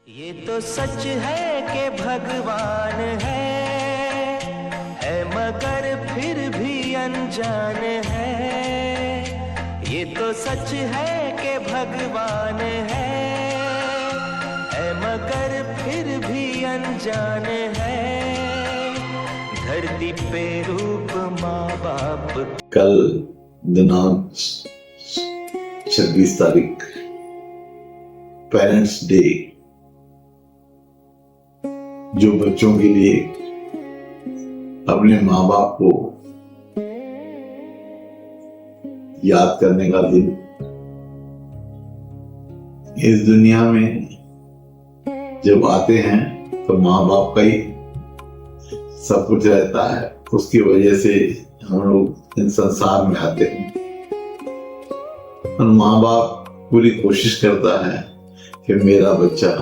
ये तो सच है कि भगवान है मगर फिर भी अनजान है। ये तो सच है कि भगवान है मगर फिर भी अनजान है। धरती पे रूप माँ बाप। कल दिनांक 26 तारीख पेरेंट्स डे, जो बच्चों के लिए अपने माँ बाप को याद करने का दिन। इस दुनिया में जब आते हैं तो माँ बाप का ही सब कुछ रहता है, उसकी वजह से हम लोग इन संसार में आते हैं। और माँ बाप पूरी कोशिश करता है कि मेरा बच्चा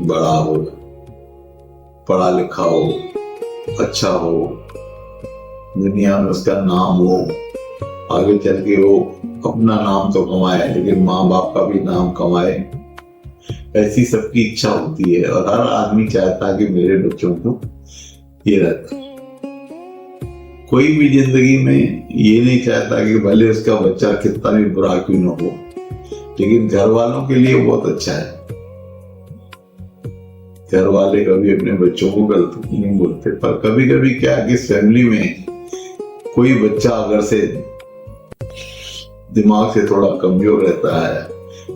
बड़ा हो, पढ़ा लिखा हो, अच्छा हो, दुनिया में उसका नाम हो, आगे चल के वो अपना नाम तो कमाए लेकिन माँ बाप का भी नाम कमाए, ऐसी सबकी इच्छा होती है। और हर आदमी चाहता है कि मेरे बच्चों को ये रहता। कोई भी जिंदगी में ये नहीं चाहता कि भले उसका बच्चा कितना भी बुरा क्यों न हो, लेकिन घर वालों के लिए बहुत अच्छा है। घर वाले कभी अपने बच्चों को गलत नहीं बोलते, पर कभी कभी क्या कि फैमिली में कोई बच्चा अगर से दिमाग से थोड़ा कमजोर रहता है,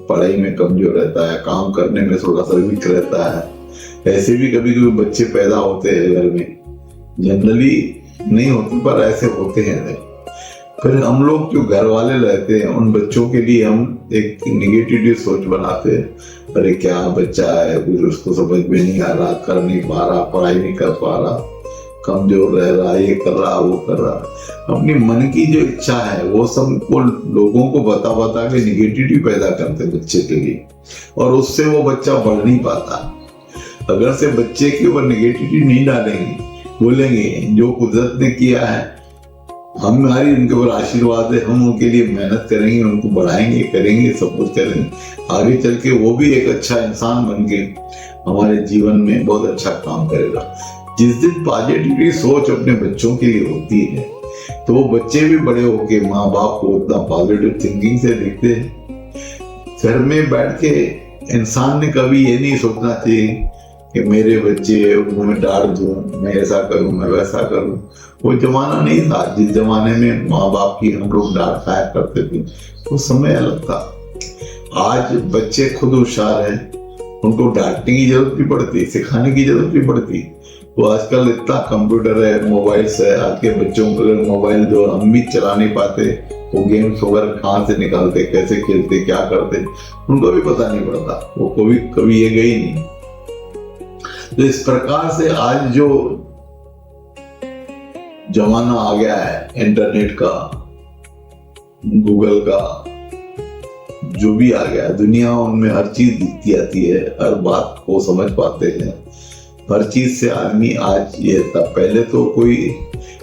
पढ़ाई में कमजोर रहता है, काम करने में थोड़ा सा वीक रहता है, ऐसे भी कभी कभी बच्चे पैदा होते हैं घर में। जनरली नहीं होते पर ऐसे होते हैं। फिर हम लोग जो घर वाले रहते हैं उन बच्चों के लिए हम एक निगेटिव सोच बनाते हैं। अरे क्या बच्चा है, कुछ उसको समझ में नहीं आ रहा, कर नहीं पा रहा, पढ़ाई नहीं कर पा रहा, कमजोर रह रहा, ये कर रहा, वो कर रहा। अपनी मन की जो इच्छा है वो सब को लोगों को बता बता के निगेटिविटी पैदा करते बच्चे के लिए, और उससे वो बच्चा बढ़ नहीं पाता। अगर से बच्चे के ऊपर निगेटिविटी नहीं डालेंगे, बोलेंगे जो कुदरत ने किया है हमारी उनके ऊपर आशीर्वाद है, हम उनके लिए मेहनत करेंगे, उनको बढ़ाएंगे, करेंगे, सब कुछ करेंगे, आगे चल के वो भी एक अच्छा इंसान बन के हमारे जीवन में बहुत अच्छा काम करेगा। जिस दिन पॉजिटिव सोच अपने बच्चों के लिए होती है तो वो बच्चे भी बड़े होके माँ बाप को उतना पॉजिटिव थिंकिंग से देखते हैं। घर में बैठ के इंसान ने कभी ये नहीं सोचना चाहिए कि मेरे बच्चे उनको मैं डांट दूं, मैं ऐसा करूं, मैं वैसा करूं। वो जमाना नहीं था जिस जमाने में माँ बाप की हम लोग डांट खाया करते थे, वो समय अलग था। आज बच्चे खुद होशियार हैं, उनको डांटने की जरूरत नहीं पड़ती, सिखाने की जरूरत नहीं पड़ती। वो आजकल इतना कंप्यूटर है, मोबाइल्स है, आज के बच्चों को अगर मोबाइल जो हम भी चला नहीं पाते, वो गेम्स वगैरह कहाँ से निकालते, कैसे खेलते, क्या करते, उनको भी पता नहीं पड़ता, वो कभी ये गई नहीं। तो इस प्रकार से आज जो जमाना आ गया है इंटरनेट का, गूगल का, जो भी आ गया दुनिया, उनमें हर चीज दिखती आती है, हर बात को समझ पाते हैं, हर चीज से आदमी आज ये था। पहले तो कोई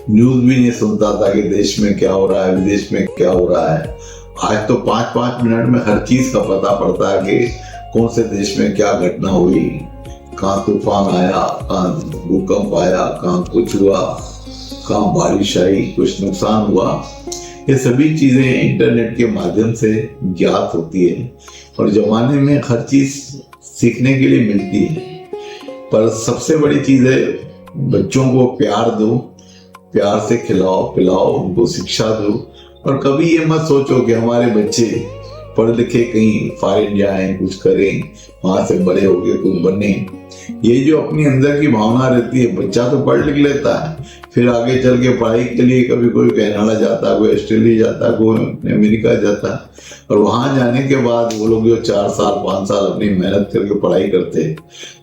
न्यूज भी नहीं सुनता था कि देश में क्या हो रहा है, विदेश में क्या हो रहा है। आज तो 5-5 मिनट में हर चीज का पता पड़ता है कि कौन से देश में क्या घटना हुई, कहाँ तूफान आया, कहाँ भूकंप आया, कहाँ कुछ हुआ, कहाँ बारिश आई, कुछ नुकसान हुआ। ये सभी चीजें इंटरनेट के माध्यम से ज्ञात होती है और जमाने में हर चीज सीखने के लिए मिलती है। पर सबसे बड़ी चीज है बच्चों को प्यार दो, प्यार से खिलाओ पिलाओ, उनको शिक्षा दो। और कभी ये मत सोचो कि हमारे बच्चे पढ़ लिखे कहीं फॉरेन जाएं, कुछ करें, वहां से बड़े होके कुछ बने। ये जो अपनी अंदर की भावना रहती है, बच्चा तो पढ़ लिख लेता है, फिर आगे चल के पढ़ाई के लिए कभी कोई कनाडा जाता है, कोई ऑस्ट्रेलिया जाता है, कोई अमेरिका जाता है, और वहां जाने के बाद वो लोग जो 4 साल 5 साल अपनी मेहनत करके पढ़ाई करते हैं,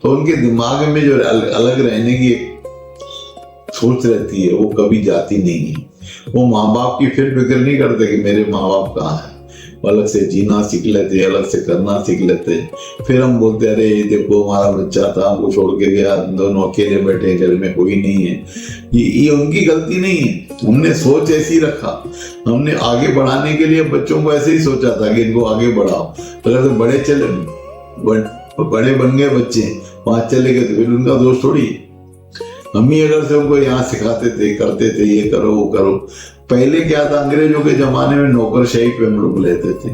तो उनके दिमाग में जो अलग रहने की सोच रहती है वो कभी जाती नहीं है। वो माँ बाप की फिक्र नहीं करते कि मेरे माँ बाप कहाँ है, अलग से जीना सीख लेते, अलग से करना सीख लेते। फिर हम बोलते अरे ये देखो हमारा बच्चा था, हमको छोड़ के गया, दोनों अकेले बैठे, घर में कोई नहीं है। ये उनकी गलती नहीं है, हमने सोच ऐसी रखा, हमने आगे बढ़ाने के लिए बच्चों को ऐसे ही सोचा था कि इनको आगे बढ़ाओ। अगर तो बड़े बन गए बच्चे वहां चले गए तो फिर उनका दोष थोड़ी है। हम ही अगर से उनको यहाँ सिखाते थे, करते थे, ये करो वो करो। पहले क्या था, अंग्रेजों के जमाने में नौकरशाही पे हम लोग रहते थे,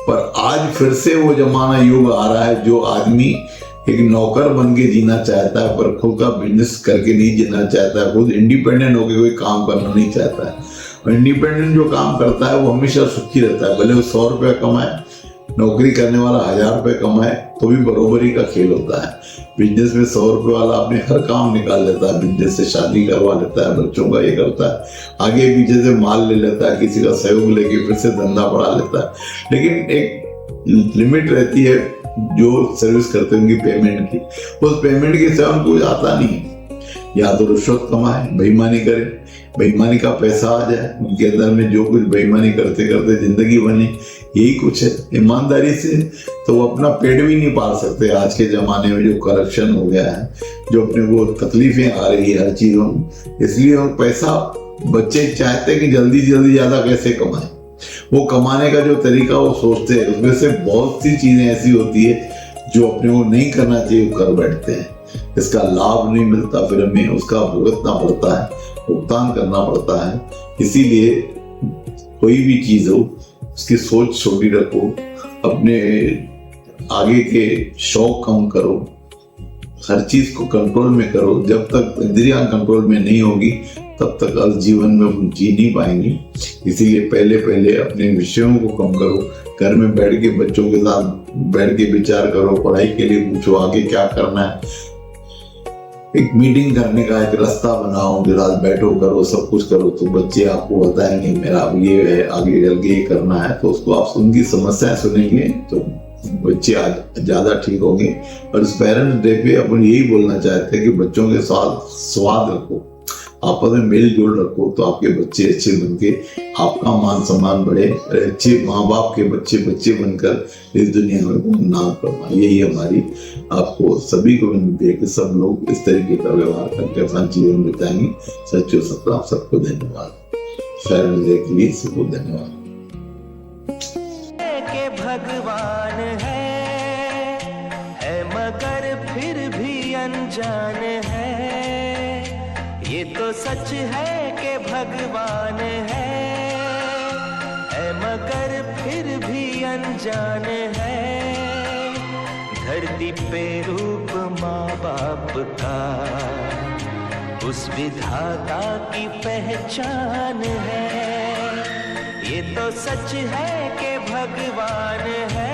पर आज फिर से वो जमाना युग आ रहा है जो आदमी एक नौकर बन के जीना चाहता है, पर खुद का बिजनेस करके नहीं जीना चाहता है, खुद इंडिपेंडेंट होकर कोई काम करना नहीं चाहता है। और इंडिपेंडेंट जो काम करता है वो हमेशा सुखी रहता है, भले वो 100 रुपया कमाए, नौकरी करने वाला 1000 रुपये कमाए तो भी बरोबरी का खेल होता है। बिजनेस में 100 रुपये वाला अपने हर काम निकाल लेता है, बिजनेस से शादी करवा लेता है, बच्चों का ये करता है, आगे पीछे से माल ले लेता है, किसी का सहयोग लेके फिर से धंधा बढ़ा लेता है। लेकिन एक लिमिट रहती है जो सर्विस करते हैं उनकी पेमेंट की, उस पेमेंट के सिवा उनको आता नहीं। या तो रिश्वत कमाए, बेईमानी करे, बेईमानी का पैसा आ जाए उनके अंदर में, जो कुछ बेईमानी करते करते जिंदगी बने, यही कुछ है। ईमानदारी से तो वो अपना पेट भी नहीं पाल सकते आज के जमाने में, जो करप्शन हो गया है, जो अपने को तकलीफें आ रही है हर चीजों में। इसलिए वो पैसा बच्चे चाहते हैं कि जल्दी से जल्दी ज्यादा कैसे कमाएं, वो कमाने का जो तरीका वो सोचते हैं, उसमें से बहुत सी चीजें ऐसी होती है जो अपने को नहीं करना चाहिए, वो कर बैठते हैं। इसका लाभ नहीं मिलता, फिर हमें उसका भुगतना पड़ता है, भुगतान करना पड़ता है। इसीलिए कोई भी चीज हो उसकी सोच छोटी रखो, अपने आगे के शौक कम करो, हर चीज को कंट्रोल में करो। जब तक इंद्रियां कंट्रोल में नहीं होगी तब तक अस जीवन में हम जी नहीं पाएंगे। इसीलिए पहले पहले अपने विषयों को कम करो, घर में बैठ के बच्चों के साथ बैठ के विचार करो, पढ़ाई के लिए पूछो आगे क्या करना है, एक मीटिंग करने का एक रास्ता बनाओ, जो रात बैठो करो, सब कुछ करो, तो बच्चे आपको बताएंगे मेरा अब ये है, आगे चल के ये करना है। तो उसको आप उनकी समस्याएं सुनेंगे तो बच्चे ज्यादा ठीक होंगे। और इस पेरेंट्स डे पे अपन यही बोलना चाहते हैं कि बच्चों के साथ स्वाद रखो, आपस में मेल जोल रखो, तो आपके बच्चे अच्छे बनके आपका मान सम्मान बढ़े, और अच्छे माँ बाप के बच्चे बच्चे बनकर इस दुनिया में नाम कमाए। यही हमारी आपको सभी को विनती है कि सब लोग इस तरीके का व्यवहार करके अपना जीवन बिताएंगे। सच्चो सतराम, सबको धन्यवाद। शरण के लिए सबको धन्यवाद। भगवान है मगर फिर भी अनजान है। ये तो सच है कि भगवान है मगर फिर भी अनजान है। धरती पे रूप माँ बाप का उस विधाता की पहचान है। ये तो सच है कि भगवान है